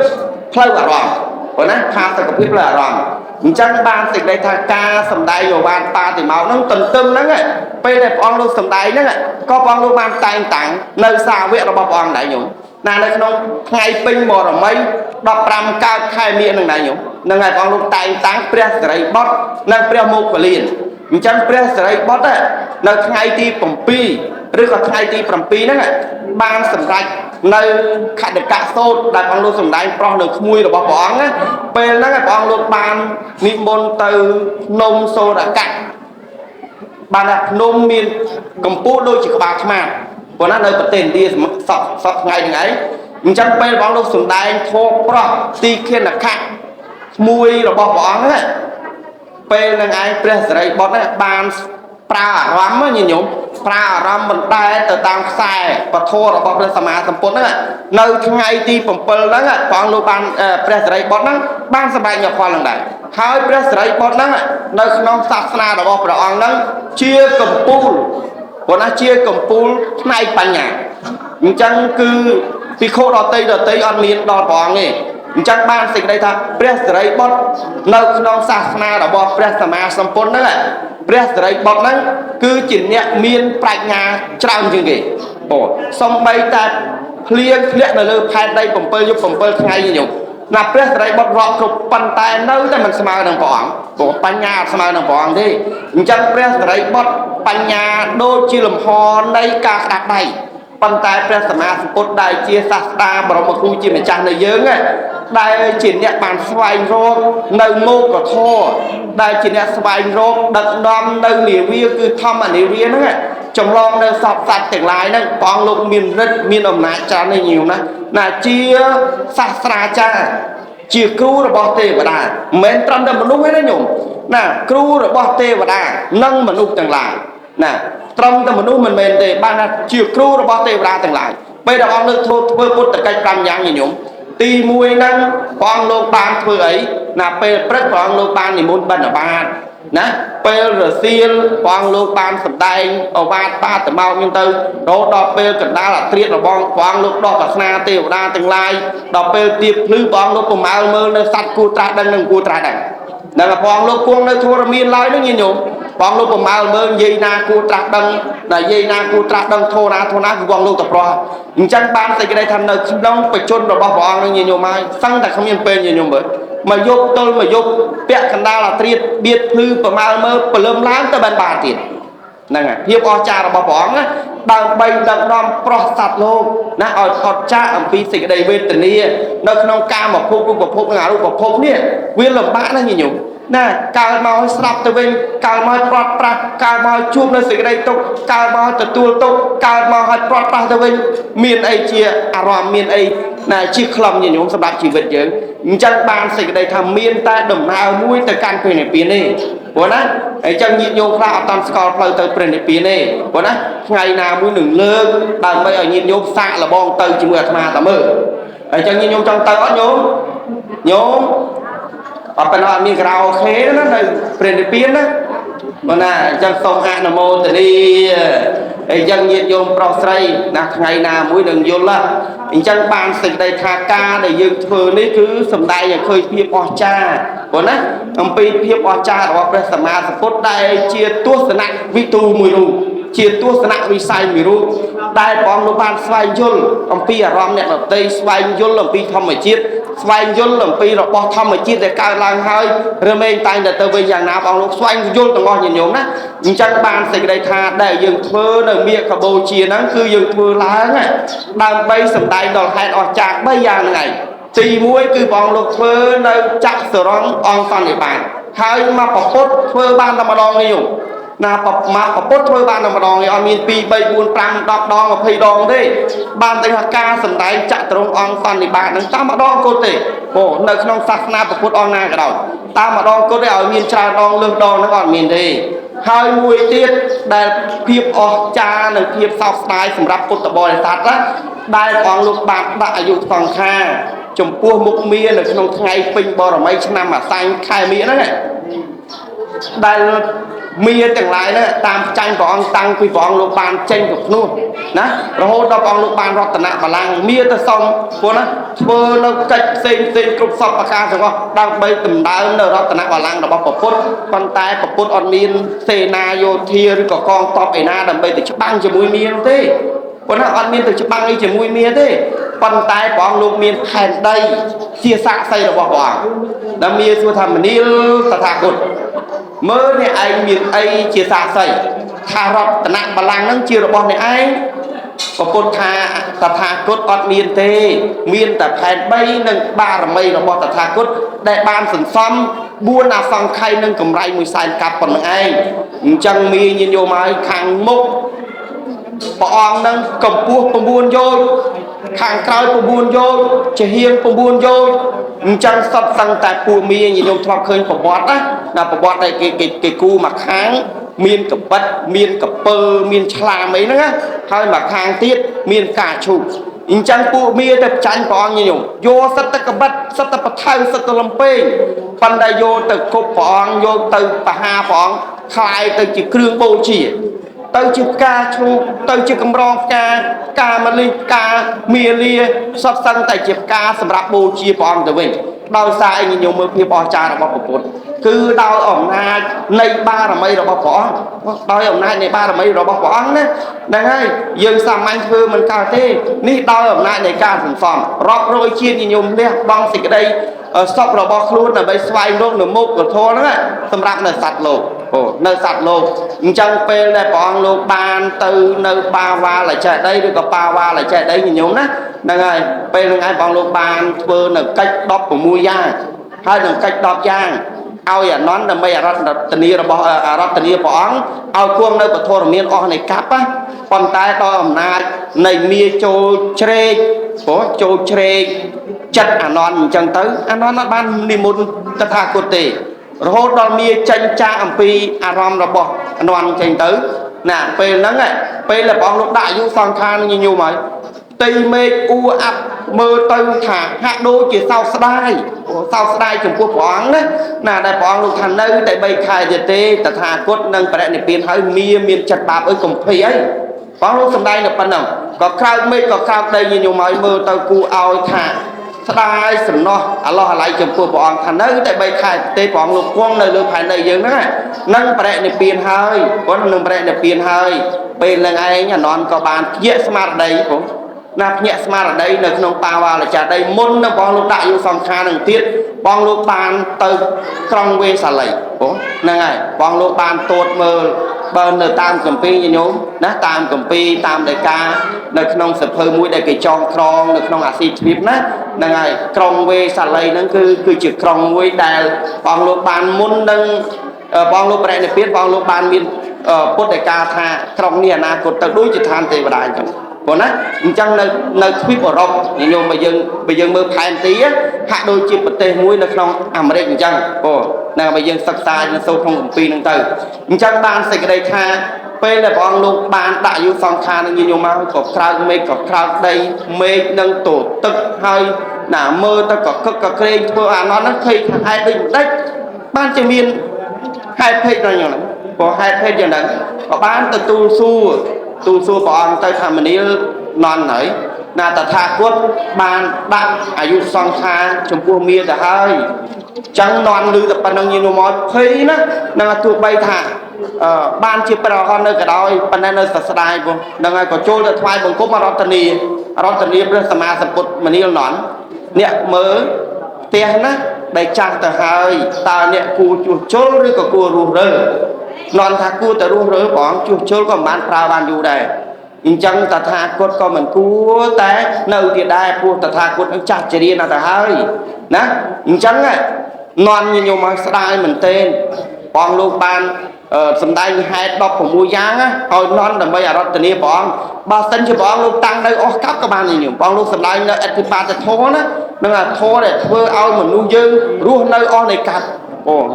ផ្លូវអារម្មណ៍ព្រោះណាផាសុខភាពផ្លូវអារម្មណ៍អញ្ចឹងបានសេចក្តីថាការសំដែងរវាងបាតិមកហ្នឹងទន្ទឹមហ្នឹងពេលដែលព្រះអង្គលោកសំដែងហ្នឹងក៏ព្រះអង្គលោកបានតែងតាំងនៅសាវករបស់ព្រះអង្គដែរញោមណានៅក្នុងថ្ងៃពេញបរមី15កើតខែមីនឹងដែរញោមហ្នឹងហើយព្រះអង្គលោកតែងតាំងព្រះសិរីបុត្រនិងព្រះមុខលានអញ្ចឹងព្រះសិរីបុត្រនៅថ្ងៃទី7ឬក៏ថ្ងៃទី7ហ្នឹងបានសម្រេចនៅខដកសោតដែលព្រះអង្គលោកសម្ដែងប្រោះនៅក្មួយរបស់ព្រះអង្គពេលហ្នឹងព្រះអង្គលោកបាននិមន្តទៅភ្នំសូរកៈបានថាភ្នំមានកម្ពស់ដូចជាក្បាលឆ្មាព្រោះណានៅប្រទេសឥណ្ឌាសពថ្ងៃហ្នឹងឯងអញ្ចឹងពេលព្រះអង្គលោកសម្ដែងធម៌ប្រោះទីខេនខៈក្មួយរបស់ព្រះអង្គហ្នឹងពេលហ្នឹងឯងព្រះសិរីបុត្រហ្នឹងបានប្រើអារម្មណ៍ញញោមប្រើអារម្មណ៍បណ្ដែតទៅតាមខ្សែពធរបស់ព្រះសម្មាសម្ពុទ្ធហ្នឹងនៅថ្ងៃទី7ហ្នឹងព្រះអង្គលោកបានព្រះសិរីបុត្រហ្នឹងបានសម្រេចយកផលហ្នឹងដែរហើយព្រះសិរីបុត្រហ្នឹងនៅក្នុងសាសនារបស់ព្រះអង្គហ្នឹងជាកម្ពូលព្រោះណាជាកម្ពូលផ្នែកបញ្ញាអញ្ចឹងគឺភិក្ខុដតីអត់មានដល់ព្រះអង្គទេអញ្ចឹងបានសេចក្តីថាព្រះសិរីបុត្រនៅក្នុងសាសនារបស់ព្រះសម្មាសម្ពុទ្ធហ្នឹងព្រះសិរីបុត្រហ្នឹងគឺជាអ្នកមានប្រាជ្ញាច្រើនជាងគេបងសំបីតែភ្លៀងធ្លាក់នៅលើផែនដី7យប់7ថ្ងៃញោមណាព្រះសិរីបុត្ររាប់គ្រប់ប៉ុន្តែនៅតែមិនស្មើនឹងព្រះអង្គព្រោះបញ្ញាអត់ស្មើនឹងព្រះអង្គទេអញ្ចឹងព្រះសិរីបុត្របញ្ញាដូចជាលំហនៃការក្តាប់ដៃប៉ុន្តែព្រះសម្មាសម្ពុទ្ធដែលជាសាស្តាបរមគ្រូជាម្ចាស់នៃយើងដែលជាអ្នកបានស្វែងរកនៅមុខធម៌ដែលជាអ្នកស្វែងរកដឹកនាំនៅនាវាគឺធម្មនាវាហ្នឹងចម្លងនៅសពសត្វទាំងឡាយហ្នឹងព្រះអង្គលោកមានឫទ្ធិមានអំណាចច្រើនណាស់ញោមណាជាសាស្ត្រាចារ្យជាគ្រូរបស់ទេវតាមិនមែនត្រឹមតែមនុស្សទេណាញោមណាគ្រូរបស់ទេវតានិងមនុស្សទាំងឡាយណាត្រឹមតែមនុស្សមិនមែនទេបានថាជាគ្រូរបស់ទេវតាទាំងឡាយពេលដែលអង្គលើកធ្វើពុទ្ធកិច្ច5យ៉ាងញោមទី1ហ្នឹងព្រះអង្គលោកបានធ្វើអីណាពេលព្រឹកព្រះអង្គលោកបាននិមន្តបិណ្ឌបាតណាពេលរសៀលព្រះអង្គលោកបានសម្ដែងអវាទបាតមកហ្នឹងទៅរហូតដល់ពេលកណ្ដាលអត្រារបស់ព្រះអង្គលោកដោះវាសនាទេវតាទាំងឡាយដល់ពេលទៀបភ្លឺព្រះអង្គលោកប្រមាលមើលនៅសត្វគួរត្រាស់ដឹងនិងគួរត្រាស់ដឹងដល់ព្រះអង្គលោកគង់នៅធរមានឡើយហ្នឹងញោមព្រះអង្គលោកប្រមាលមើលនិយាយណាគួរត្រាស់ដឹងដែលនិយាយណាគួរត្រាស់ដឹងធរណាគឺព្រះអង្គលោកតប្រោះអញ្ចឹងបានសេចក្តីថានៅក្នុងបច្ចុប្បន្នរបស់ព្រះអង្គនឹងញោមហើយសឹងតែគ្មានពេលញោមមើលមកយប់ទល់មកយប់ពាក់កណ្ដាលអាត្រាបៀតភ្លឺប្រមាលមើលព្រលឹមឡើងទៅបានបាទទៀតហ្នឹងហើយភាពអស្ចារ្យរបស់ព្រះអង្គដើម្បីដឹកនាំប្រោះសត្វលោកណាឲ្យផុតចាកអំពីសេចក្តីវេទនានៅក្នុងកាមភពរូបភពនិងអរូបភពនេះវាលំបាកណាស់ញោមណាកើតមកឲ្យស្រាប់ទៅវិញកើតមកឲ្យប្រត់ប្រាស់កើតមកឲ្យជួបនៅសេចក្តីទុក្ខកើតមកឲ្យទទួលទុក្ខកើតមកឲ្យប្រត់ប្រាស់ទៅវិញមានអីជាអារម្មណ៍មានអីណាជាខ្លឹមញញោមសម្រាប់ជីវិតយើងអញ្ចឹងបានសេចក្តីថាមានតែដំណើរមួយទៅកាន់ព្រះនិព្វានទេព្រោះណាអញ្ចឹងញាតិញោមខ្លះអត់តាន់ស្គាល់ផ្លូវទៅព្រះនិព្វានទេព្រោះណាថ្ងៃណាមួយនឹងលើកដើម្បីឲ្យញាតិញោមសាកលបងទៅជាមួយអាត្មាតាមើលអញ្ចឹងញាតិញោមចង់ទៅអត់ញោមអត់ប៉ុន្តែអត់មានការ៉ាអូខេណានៅព្រះនិព្វានណាបើណាអញ្ចឹងសូមអនុមោទនាអញ្ចឹងញាតិញោមប្រុសស្រីណាថ្ងៃណាមួយនឹងយល់អញ្ចឹងបានសេចក្តីថាការដែលយើងធ្វើនេះគឺសំដែងឲ្យឃើញភាពអស្ចារ្យព្រោះណាអំពីភាពអស្ចារ្យរបស់ព្រះសម្មាសម្ពុទ្ធដែលជាទស្សនវិទូមួយរូបជាទស្សនវិស័យមួយរូបដែលព្រះអង្គលោកបានស្វែងយល់អំពីអារម្មណ៍អ្នកដទៃស្វែងយល់អំពីធម្មជាតិស្វែងយល់អំពីរបស់ធម្មជាតិដែលកើតឡើងហើយរមែងតែងតែទៅវិញយ៉ាងណាព្រះអង្គលោកស្វែងយល់ទាំងអស់ញាតិញោមណាអញ្ចឹងបានសេចក្តីថាដែលយើងធ្វើនៅមាឃបូជាហ្នឹងគឺយើងធ្វើឡើងដើម្បីសម្ដែងដល់ហេតុអស្ចារ្យ3យ៉ាងហ្នឹងឯងទី1គឺព្រះអង្គលោកធ្វើនៅចក្រសរងអង្គសន្និបាតហើយមកប្រពុតធ្វើបានតែម្ដងនេះណាប្រពុតធ្វើបានតែម្ដងឯងអត់មាន2 3 4 5 10ដង20ដងទេបានតែថាការសម្ដែងចក្រសរងអង្គសន្និបាតនឹងតែម្ដងគត់ទេអូនៅក្នុងសាសនាពុទ្ធអង្គណាក៏ដោយ tam mà đo có để ở miền trà đo lương đo nó còn miền đi hai mùi tiết đại phiệp ở cha là phiệp sau style sầm rạp cột tập bò sát á đại còn lục bạc đại dụng phòng kha chủng cua mục mía là trong ngày pin bò mấy năm mà xanh khai mía đó này đại mía từng lại đó tam tranh bọn tăng quy bọn lục bàn tranh của luôn nè rồi hôm đó bọn lục bàn rót tận nặng mà lang mía ta xong cô nó phơ nó cách xin cục sọc bạc ca không đang bay tầm đá nó rót tận nặng mà lang nó bọc phốt con tay bọc phốt on miên xe na vô thia rồi có con top ấy na đầm bay từ chụp băng cho mũi mía thế con nó on miên từ chụp băng đi cho mũi mía thế con tay bọn lục miên hèn đây chia xa xây là bỏ là mía xua thầm mình đi ta thả cột mơ này anh miền ấy chia xa xây thà rọt tận nặng bà lang nâng chia rồi bọn này anh có cột thà cốt ọt miền tê miền tập hèn bay nâng ba rồi mây rồi bọn thà cốt đại ban sẵn xóm buôn là xong khay nâng cầm ray mùi xài cặp còn nâng anh chẳng mi nhìn vô mai khang mốc bọn nâng cầm buộc cầm buôn vô khang cao cầm buôn vô chế hiên cầm buôn vô chẳng sắp sang tại cua mi nhìn vô thọc khơi của bọt á là của bọt này cái cu mà kháng miên cặp bát miên cặp pơ miên chla mấy nữa hơi mà khang tiết miên cả chục chẳng cua mi tập tranh bọn như nhung vô sắp ta cặp bát sắp ta bắt thay sắp ta làm pê phần đại vô từ cục bọn vô từ bà hà bọn khai từ chỉ krương bầu chỉ tới chữ ca chu tới chữ cầm rong ca mà li ca mía lia sắp săn tại chữ ca sầm rạp bồ chia bọn từ mình đau sai như nhiều mưa phía bò cha là bò bột cứ đau ổng na nay ba là mấy rồi bò bỏ đau ổng na này ba là mấy rồi bò bỏ đấy này hay dương sầm anh thưa mình cao thế ní đau ổng na này ca sầm sòm rót rồi chia như nhiều đây bong xịt ở đây sọc rồi bò luôn là bay xoay luôn nửa mốc của thô đó sầm rạp là sạt lộ nơi sạt lộ chẳng pe là bọn lô ban từ nơi ba va lại chạy đây rồi có ba va lại chạy đây nhiều đó đang ngày pe là ngay bọn lô ban vừa là cách đọc của mua giang hai là cách đọc giang ao giờ nón là mấy rát tình yêu là bỏ rát tình yêu bỏ ao cuông nơi của thô là miền o này cáp á con tay to na này mía châu tre có châu tre chặt non chẳng tới non nó ban đi một tất thà cột tề rồi đó mía tranh cha âm pi aram là bỏ non tranh tới nè pe nắng này pe là bọn lúc đại du sang khan như nhiều mấy tây mê u ập mơ tây thả hạ đô chỉ sau sài trong cuộc quán đấy nè đại bọn lúc thành nơi tại bay khai giờ tê tật hà cốt nâng phải để biến hơi mía miên chặt bạp ở cùng phi ấy bọn lúc sân đây là phần nào có khao mê có khao đây như nhiều mấy mơ tây cu ao thả sai sầm no Allah lại trong cuộc bọn thành nơi tại bay khai tê bọn lúc quang nơi lương phải nơi dương đó nâng phải để biến hơi có nâng phải để biến hơi bên là ai nhà non có bàn dễ smart đây cũng nạp nhẹ smart ở đây là không bao vào là trả đây môn nó bong lúc đại yêu song kha đằng tiết bong lúc bàn từ trong quê xả lầy cũng nè ngày bong lúc bàn tốt mơ bên là tam cầm pi như nhóm ná tam cầm pi tam đại ca là không sập hơi mũi đại cái tròn tròn là không axit vip ná nè ngày trong quê xả lầy nó cứ chữ trong quê đại bong lúc bàn môn nâng bong lúc này biết bong lúc bàn miền bốt đại ca tha trong nhà na cột tật đối chỉ than tề và đại chẳng còn á chẳng nơi thuyết ở rộng nhưng mà bây giờ mơ phèn tí á hạ đôi chiếc bật tê mũi nó không Americ chẳng nè bây giờ sắc xa nó sâu không pi nâng từ chẳng ban sẽ cái đây tha pe là bọn lúc ban đại du phong kha như nhiều mà có crowd đây mê nâng tổ tức hơi nà mơ ta có cực cực lên thưa nó thấy hai định đấy ban chỉ miền hai phê rồi nhiều lắm có hai phê giờ này có ban từ tu su bọn tay thầm mình đi non nấy là ta tha cốt ban bạn ayu song kha trong cua mía ta hơi chẳng non lư tập ban đông như nó thấy nó là tụ bay thả ban chia bờ con nơi cái đó ban nơi sạt đai vô đang có trôi được thoai bằng cốt mà rotani bên sama sập mình đi nón nè mớ tiền á đại trang ta hơi ta nè cua chuột trôi rồi có cua rùa rơi non thà cua ta rùa rơi bọn chuột trôi còn bán prao ban dù đây chẳng ta tha cốt có mình cua té nơi thì đai cua ta tha cốt nó chặt chỉ đi là ta hơi nè chẳng á non như nhiều mà sai mình tên bọn lúc ban sầm đây hai đọc của mua giang á hồi non là bây giờ đó tình yêu bọn ba sinh cho bọn lúc tăng đây ô cấp các bạn gì nhiều bọn lúc sầm đây nó thì baจะโทนะนั่นlàโทđể thưa ao mình nuôi dư ruộng nơi o này cắt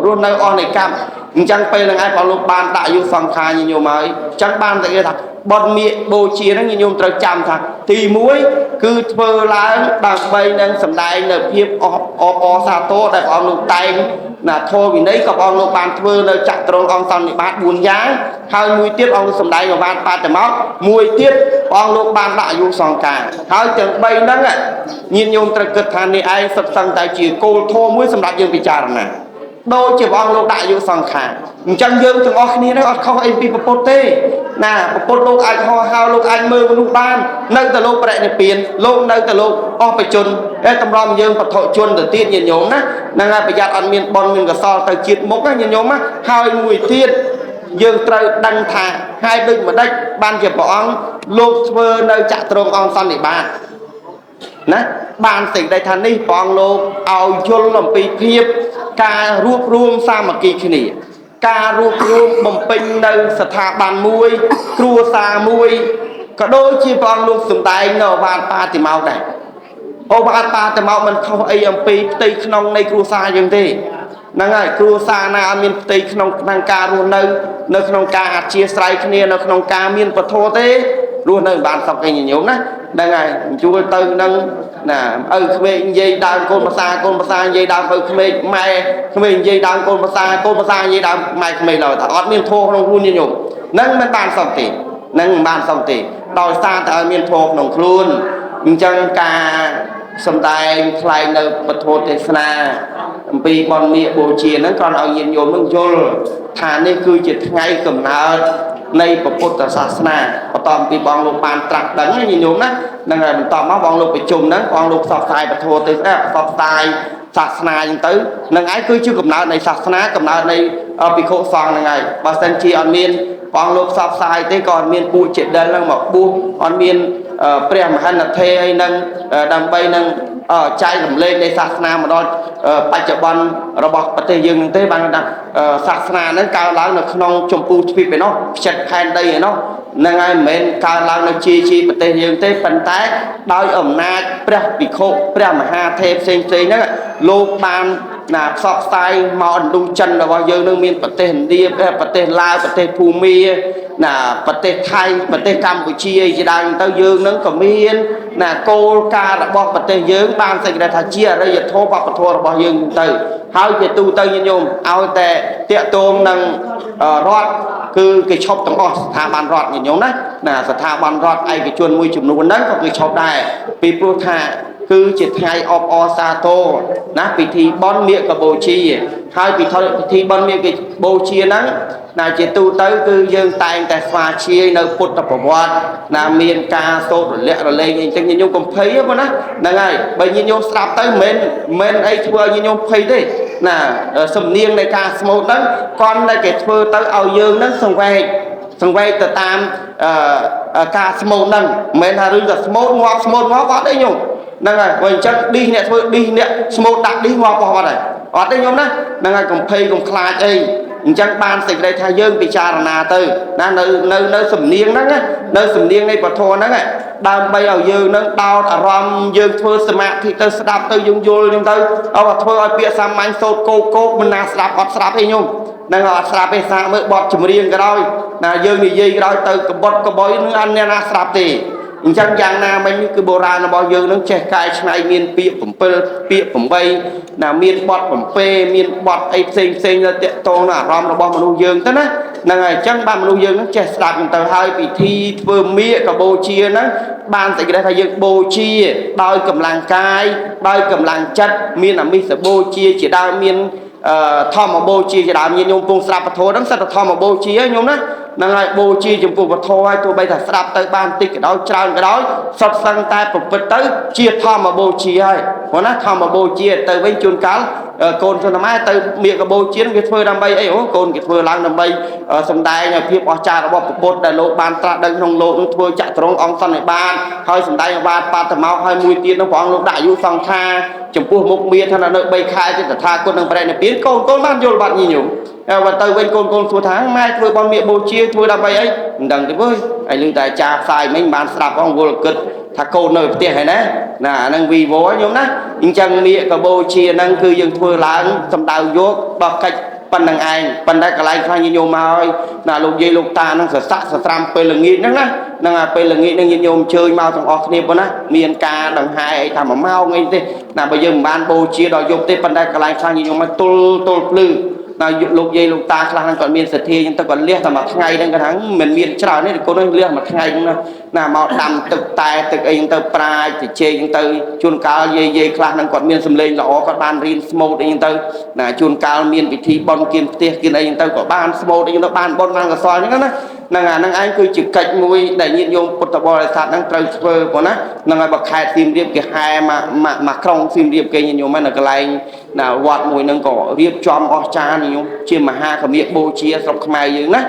រស់នៅអស់នៃកម្មអញ្ចឹងពេលហ្នឹងឯងព្រះលោកបានដាក់យុសង្ខារញញោមហើយអញ្ចឹងបានតែគេថាបន់មៀកបូជាហ្នឹងញញោមត្រូវចាំថាទី1គឺធ្វើឡើងដើម្បីនឹងសម្ដែងនៅភាពអបអសាទរដែលព្រះអង្គលោកតែងណាធម៌វិន័យក៏ព្រះអង្គលោកបានធ្វើនៅចក្រង្គអង្គសន្និបាត4យ៉ាងហើយមួយទៀតអង្គសម្ដែងប្រវត្តិបាតមកមួយទៀតព្រះអង្គលោកបានដាក់យុសង្ខារហើយទាំង3ហ្នឹងញាតិញោមត្រូវគិតថានេះឯងសុទ្ធសឹងតែជាគោលធម៌មួយសម្រាប់យើងពិចារណាដូចជាព្រះអង្គលោកដាក់យុសង្ខារអញ្ចឹងយើងទាំងអស់គ្នានឹងអត់ខុសអីពីពុទ្ធទេណាពុទ្ធលោកអាចហោលោកអាចមើលមនុស្សបាននៅតែលោកបរិនិព្វានលោកនៅតែលោកអស់បជនតែតម្រាំយើងបឋមជនទៅទៀតញាតិញោមណាហ្នឹងហើយប្រយ័ត្នអត់មានបុណ្យមានកសលទៅជាតិមុខណាញាតិញោមណាហើយមួយទៀតយើងត្រូវដឹងថាហើយដូចម្ដេចបានជាព្រះអង្គលោកធ្វើនៅចក្រង្គអង្គសន្និបាតណាបានសេចក្តីថានេះព្រះអង្គលោកឲ្យយល់អំពីភាពការរួបរวมសាមគ្គីគ្នាការរួបរวมបំពេញនៅស្ថាប័នមួយគ្រួសារមួយក៏ដូចជាព្រះអង្គលោកសម្ដែងនៅអវាទបាតិមោកដែរអវាទបាតិមោកមិនខុសអីអំពីផ្ទៃក្នុងនៃគ្រួសារយើងទេហ្នឹងហើយគ្រួសារណាអត់មានផ្ទៃក្នុងក្នុងការរស់នៅក្នុងការអធិស្ឋានគ្នានៅក្នុងការមានពធទេរស់នៅបានសុខឯងញោមណាហ្នឹងហើយជួលទៅនឹងណាឪក្មេងនិយាយដើមកូនភាសានិយាយដើមឪក្មេងម៉ែក្មេងនិយាយដើមកូនភាសានិយាយដើមម៉ែក្មេងឡើយតែអត់មានធម៌ក្នុងខ្លួនញោមហ្នឹងមិនបានសុខទេហ្នឹងមិនបានសុខទេដោយសារតែឲ្យមានធម៌ក្នុងខ្លួនអញ្ចឹងការសំដែងថ្លែងនៅពធទេសនាអំពីបន់មៀកបូជាហ្នឹងគ្រាន់ឲ្យញាតិញោមនឹងយល់ថានេះគឺជាថ្ងៃកំណើតនៃពុទ្ធសាសនាបន្តពីបងលោកបានត្រាស់ដឹងញាតិញោមណាហ្នឹងហើយបន្តមកបងលោកប្រជុំហ្នឹងបងលោកផ្សព្វផ្សាយពធទេសនាផ្សព្វផ្សាយសាសនាអញ្ចឹងទៅហ្នឹងឯងគឺជាកំណើតនៃសាសនាកំណើតនៃភិក្ខុសង្ឃហ្នឹងហើយបើសិនជាអត់មានបងលោកផ្សព្វផ្សាយទេក៏អត់មានពួកចេតិលហ្នឹងមកបួសអត់មានព្រះមហិន្ទថេរអីហ្នឹងដើម្បីនឹងចែករំលែកនៃសាសនាមកដល់បច្ចុប្បន្នរបស់ប្រទេសយើងនឹងទេបានថាសាសនាហ្នឹងកើតឡើងនៅក្នុងចម្ពោះទ្វីបឯណោះផ្ចិតផែនដីឯណោះហ្នឹងហើយមិនមែនកើតឡើងនៅជាប្រទេសយើងទេប៉ុន្តែដោយអំណាចព្រះភិក្ខុព្រះមហាថេរផ្សេងហ្នឹងលោកបានណាផ្សព្វផ្សាយមកឥណ្ឌូចិនរបស់យើងនឹងមានប្រទេសឥណ្ឌាប្រទេសឡាវប្រទេសភូមាណាប្រទេសថៃប្រទេសកម្ពុជាជាដើមទៅយើងនឹងក៏មានណាគោលការណ៍របស់ប្រទេសយើងបានសេចក្តីថាជាអរិយធម៌វប្បធម៌របស់យើងទៅហើយជាទូទៅញាតិញោមឲ្យតែតាក់ទងនឹងរដ្ឋគឺគេឈប់ទាំងអស់ស្ថាប័នរដ្ឋញាតិញោមណាស្ថាប័នរដ្ឋឯកជនមួយចំនួនហ្នឹងក៏គឺឈប់ដែរពីព្រោះថាគឺជាថ្ងៃអបអរសាទរណាពិធីបុណ្យមាឃបូជាហើយពិធីបុណ្យមាឃបូជាហ្នឹងណាជាទូទៅគឺយើងតែងតែស្វាធ្យាយនៅពុទ្ធប្រវត្តិណាមានការសូត្ររលាក់រលែងអីចឹងញាតិញោមកំភៃហ្នឹងណាហ្នឹងហើយបើញាតិញោមស្ដាប់ទៅមិនអីធ្វើឲ្យញាតិញោមភ័យទេណាសំនៀងនៃការស្មូតហ្នឹងគាត់តែគេធ្វើទៅឲ្យយើងហ្នឹងសង្វេគទៅតាមការស្មូតហ្នឹងមិនមែនថារឿងតែស្មូតងាប់អត់ទេញោមហ្នឹងហើយបើអញ្ចឹងឌីសអ្នកធ្វើឌីសអ្នកស្មូតដាក់ឌីសងាប់អស់ហើយអត់ទេញោមណាហ្នឹងហើយកុំភ័យកុំខ្លាចអីអញ្ចឹងបានសេចក្តីថាយើងពិចារណាទៅណានៅសំនៀងហ្នឹងនៅសំនៀងនៃពធហ្នឹងដើម្បីឲ្យយើងនឹងដោតអារម្មណ៍យើងធ្វើសមាធិទៅស្ដាប់ទៅយើងយល់ហ្នឹងទៅឲ្យធ្វើឲ្យពាក្យសាមញ្ញសូត្រគោកមិនណាស្ដាប់អត់ស្ដាប់អីញោមហ្នឹងអត់ស្ដាប់ទេសាកមើលបទចម្រៀងក៏ដោយណាយើងនិយាយក៏ដោយទៅកបុតកបុយនឹងអត់អ្នកណាស្ដាប់ទេអញ្ចឹងយ៉ាងណាមិញគឺបុរាណរបស់យើងនឹងចេះកែច្នៃមានពាក្យ7ពាក្យ8ណាមានបទបំពេមានបទអីផ្សេងទៅតាក់ទងនឹងអារម្មណ៍របស់មនុស្សយើងទៅណាហ្នឹងហើយអញ្ចឹងបានមនុស្សយើងនឹងចេះស្ដាប់ទៅហើយពិធីធ្វើមាឃបូជាហ្នឹងបានសេចក្តីថាយើងបូជាដោយកម្លាំងកាយដោយកម្លាំងចិត្តមានអមិសបូជាជាដើមមានធម្មបូជាជាដើមញាតិញោមពងស្ដាប់ពធហ្នឹងសិតតែធម្មបូជាញោមណាហ្នឹងហើយបូជាចំពោះពធហើយទោះបីថាស្ដាប់ទៅបានតិចក៏ដោយច្រើនក៏ដោយសុទ្ធសឹងតែប្រព្រឹត្តទៅជាធម្មបូជាហើយព្រោះណាធម្មបូជាទៅវិញជួនកាលកូនសុនម៉ែទៅមាឃបូជាវាធ្វើដើម្បីអីអូកូនគេធ្វើឡើងដើម្បីសំដែងឲ្យភាពអស្ចារ្យរបស់ពុទ្ធដែលលោកបានត្រាស់ដឹងក្នុងលោកនឹងធ្វើចក្រង្គអង្គសន្និបាតហើយសំដែងអវាទបាតមកហើយមួយទៀតនោះព្រះអង្គលោកដាក់អាយុសង្ខារ ចំពោះមុខមាថានៅ3ខែទៅថាគុណនឹងប្រែនិព្វានកូនបានយល់បាត់ញញោមបើទៅវិញកូនសួរថាម៉ែធ្វើបន់មាបូជាធ្វើដើម្បីអីមិនដឹងទេវើយហើយឮតែអាចារ្យផ្សាយមិញបានស្ដាប់ផងវល់គិតថាកូននៅផ្ទះហើយណាអាហ្នឹងវីវញោមណាអញ្ចឹងមាកបូជាហ្នឹងគឺយើងធ្វើឡើងសម្ដៅយកដល់កិច្ចប៉ុណ្្នឹងឯងប៉ុន្តែកន្លែងខ្លះញញោមមកហើយណាលោកយាយលោកតាហ្នឹងសស័កសត្រាំពេលល្ងាចហ្នឹងណាហ្នឹងពេលល្ងាចហ្នឹងញញោមអញ្ជើញមកទាំងអស់គ្នាប៉ុណ្ណាមានការដង្ហែអីថា1ម៉ោងអីទេណាបើយើងមិនបានបូជាដល់យប់ទេប៉ុន្តែកន្លែងខ្លះញញោមមកទល់ភ្លឺណាលោកយាយលោកតាខ្លះហ្នឹងគាត់មានសទ្ធាអញ្ចឹងទៅគាត់លះតែមួយថ្ងៃហ្នឹងគាត់ថាមិនមានច្រើនទេកូននេះលះមួយថ្ងៃហ្នឹងណាមកដាំទឹកតែទឹកអីហ្នឹងទៅប្រាជ្ញទៅជែកហ្នឹងទៅជួនកាលយាយខ្លះហ្នឹងគាត់មានសម្លេងល្អគាត់បានរៀនស្មូតអីហ្នឹងទៅណាជួនកាលមានពិធីបុណ្យគៀនផ្ទះគៀនអីហ្នឹងទៅក៏បានស្មូតអីហ្នឹងទៅបានបុណ្យបានកសលអញ្ចឹងណាហ្នឹងអាហ្នឹងឯងគឺជាកិច្ចមួយដែលញាតិញោមពុទ្ធបរិស័ទហ្នឹងត្រូវធ្វើប៉ុណ្ណាហ្នឹងហើយបើខេត្តសៀមរាបគេហែមកក្រុងសៀមរាបគេញាតិញោមនៅកន្លែងណាវត្តមួយហ្នឹងក៏រៀបចំអស្ចារ្យញោមជាមហាគមិបូជាស្រុកខ្មែរយើងណា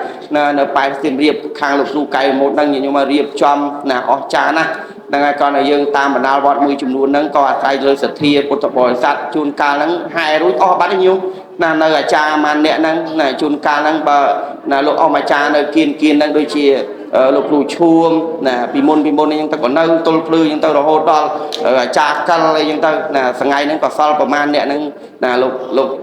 នៅប៉ែនសៀមរាបខាងលោកគ្រូកែវម៉ូតហ្នឹងញាតិញោមមករៀបចំណាអស្ចារ្យណាហ្នឹងហើយគាត់ឲ្យយើងតាមបណ្ដាលវត្តមួយចំនួនហ្នឹងក៏អាស្រ័យលើសទ្ធាពុទ្ធបរិស័ទជួនកាលហ្នឹងហែរួចអស់បាត់ញោមណានៅអាចារ្យម៉ានអ្នកហ្នឹងណាជួនកាលហ្នឹងបើណាលោកអមអាចារ្យនៅគៀនហ្នឹងដូចជាលោកគ្រូឈួមណាពីមុនអញ្ចឹងទៅក៏នៅទល់ភ្លឺអញ្ចឹងទៅរហូតដល់អាចារ្យកិលអីអញ្ចឹងទៅណាថ្ងៃហ្នឹងក៏សល់ប្រមាណអ្នកហ្នឹងណា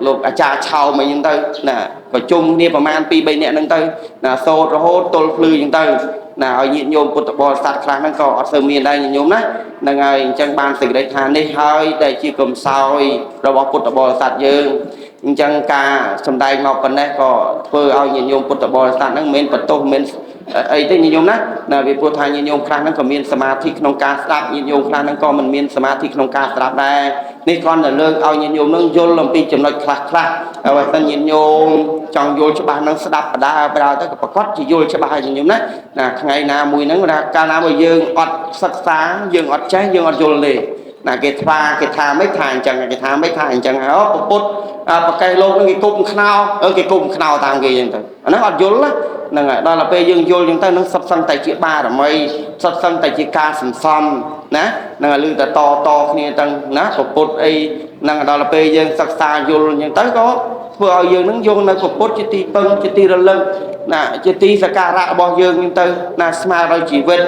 លោកអាចារ្យឆោមអីអញ្ចឹងទៅណាក៏ជុំគ្នាប្រមាណ 2-3 នាក់ហ្នឹងទៅណាសូត្ររហូតទល់ភ្លឺអញ្ចឹងទៅណាឲ្យញាតិញោមពុទ្ធបរិស័ទខ្លះហ្នឹងក៏អត់សូវមានដែរញាតិញោមណាហ្នឹងហើយអញ្ចឹងបានសេចក្តីថានេះហើយដែលជាកំសោយរបស់ពុទ្ធបរិស័ទយើងអញ្ចឹងការសំដែងមកប៉ុណ្ណេះក៏ធ្វើឲ្យញាតិញោមពុទ្ធបរិស័ទហ្នឹងមិនមែនបន្ទោសមិនអីទេញាតិញោមណាវាព្រោះថាញាតិញោមខ្លះហ្នឹងក៏មានសមាធិក្នុងការស្ដាប់ញាតិញោមខ្លះហ្នឹងក៏មិនមានសមាធិក្នុងការស្ដាប់ដែរនេះគ្រាន់តែលើកឲ្យញាតិញោមហ្នឹងយល់អំពីចំណុចខ្លះបើសិនញាតិញោមចង់យល់ច្បាស់ហ្នឹងស្ដាប់បដាទៅក៏ប្រកាសជាយល់ច្បាស់ហើយញាតិញោមណាថ្ងៃណាមួយហ្នឹងកាលណាមកយើងអត់សិក្សាយើងអត់ចេះយើងអត់យល់ទេណាគេថាមិនថាអញ្ចឹងគេថាមិនថាអញ្ចឹងហើយពុទ្ធប្រកេះលោកហ្នឹងគេគុំខ្នោគេគុំខ្នោតាមគេអញ្ចឹងទៅអាហ្នឹងអត់យល់ណាហ្នឹងហើយដល់ពេលយើងយល់អញ្ចឹងទៅនឹងសុទ្ធសឹងតែជាបារមីសុទ្ធសឹងតែជាការសន្សំណាហ្នឹងហើយឮតែតគ្នាទាំងណាពុទ្ធអីហ្នឹងដល់ពេលយើងសិក្សាយល់អញ្ចឹងទៅក៏ធ្វើឲ្យយើងនឹងយកនៅពុទ្ធជាទីពឹងជាទីរលឹកណាជាទីសក្ការៈរបស់យើងអញ្ចឹងទៅណាស្មារតីជីវិត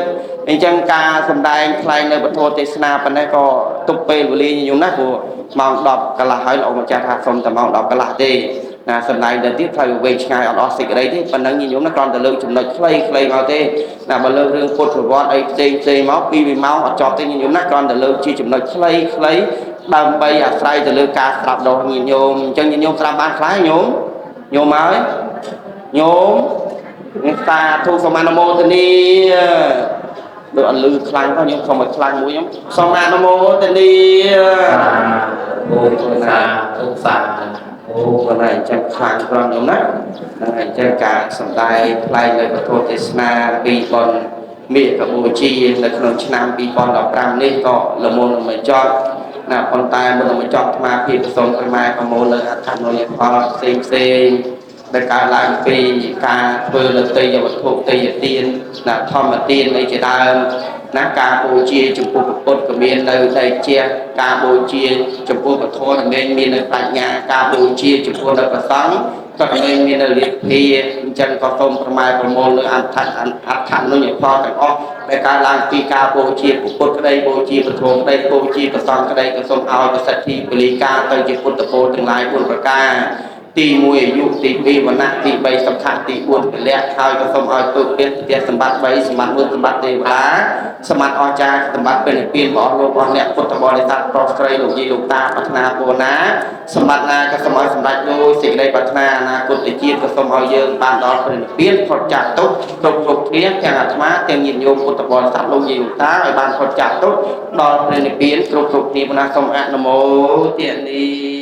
អញ្ចឹងការសម្ដែងថ្លែងនៅពធទេសនាប៉ុណ្ណេះក៏ទុកពេលវេលាញោមណាព្រោះម៉ោង10កន្លះហើយលោកម្ចាស់ថាសុំតែម៉ោង10កន្លះទេណាសម្ដែងទៅទៀតត្រូវវែងឆ្ងាយអត់អស់សេចក្តីទេប៉ុណ្ណឹងញោមណាគ្រាន់តែលើកចំណុចខ្លីមកទេណាបើលើករឿងពុទ្ធប្រវត្តិអីផ្សេងមក2ម៉ោងអត់ចប់ទេញោមណាគ្រាន់តែលើកជាចំណុចខ្លីដើម្បីអាស្រ័យទៅលើការស្ដាប់របស់ញោមអញ្ចឹងញោមស្ដាប់បានខ្លះញោមហើយញោមសាធុសមានមោទនីដូចអត់លឺខ្លាំងផងខ្ញុំសុំឲ្យខ្លាំងមួយខ្ញុំសមានមោទនីអូសាអូបណ្ណាអញ្ចឹងខ្លាំងត្រង់ខ្ញុំណាហ្នឹងអញ្ចឹងការសំដែងថ្លែងនៅពធទេសនាពីបុណ្យមេកបូជានៅក្នុងឆ្នាំ2015នេះក៏ល្មមមិនចប់ណាប៉ុន្តែមុននឹងចប់អាត្មាភាពសូមប្រម៉ែប្រមូលលើអត្ថន័យផលផ្សេងដែលកើតឡើងពីការធ្វើលទ្ធិយវត្ថុទេយទានណាធម្មទាននៃជាដើមណាការបូជាចំពោះពុទ្ធក៏មាននៅតែជាការបូជាចំពោះពធនឹងមាននៅបញ្ញាការបូជាចំពោះនៅប្រសង្ឃក៏មាននៅលិភាអញ្ចឹងក៏សូមប្រម៉ែប្រមូលលើអត្ថន័យផលទាំងអស់ដែលកើតឡើងពីការបូជាពុទ្ធក្តីបូជាពធក្តីបូជាប្រសង្ឃក្តីក៏សូមឲ្យប្រសិទ្ធិពលីការទៅជាពុទ្ធពលទាំងឡាយ4ប្រការទី1អាយុទី2វណ្ណៈទី3សុខៈទី4ពលៈហើយក៏សូមឲ្យពុទ្ធពាក្យសម្បត្តិ3សម្បត្តិ1សម្បត្តិទេវតាសម្បត្តិអស្ចារ្យសម្បត្តិពេលនិព្វានរបស់លោករបស់អ្នកពុទ្ធបរិស័ទប្រុសស្រីលោកយាយលោកតាប្រាថ្នាពរណាសម្បត្តិណាក៏សូមឲ្យសម្រេចដោយសេចក្តីប្រាថ្នាអនាគតជាតិក៏សូមឲ្យយើងបានដល់ព្រះនិព្វានផុតចាកទុក្ខគ្រប់គ្នាទាំងអាត្មាទាំងញាតិញោមពុទ្ធបរិស័ទលោកយាយលោកតាឲ្យបានផុតចាកទុក្ខដល់ព្រះនិព្វានគ្រប់គ្នាបណ្ណាសូមអនុមោទនា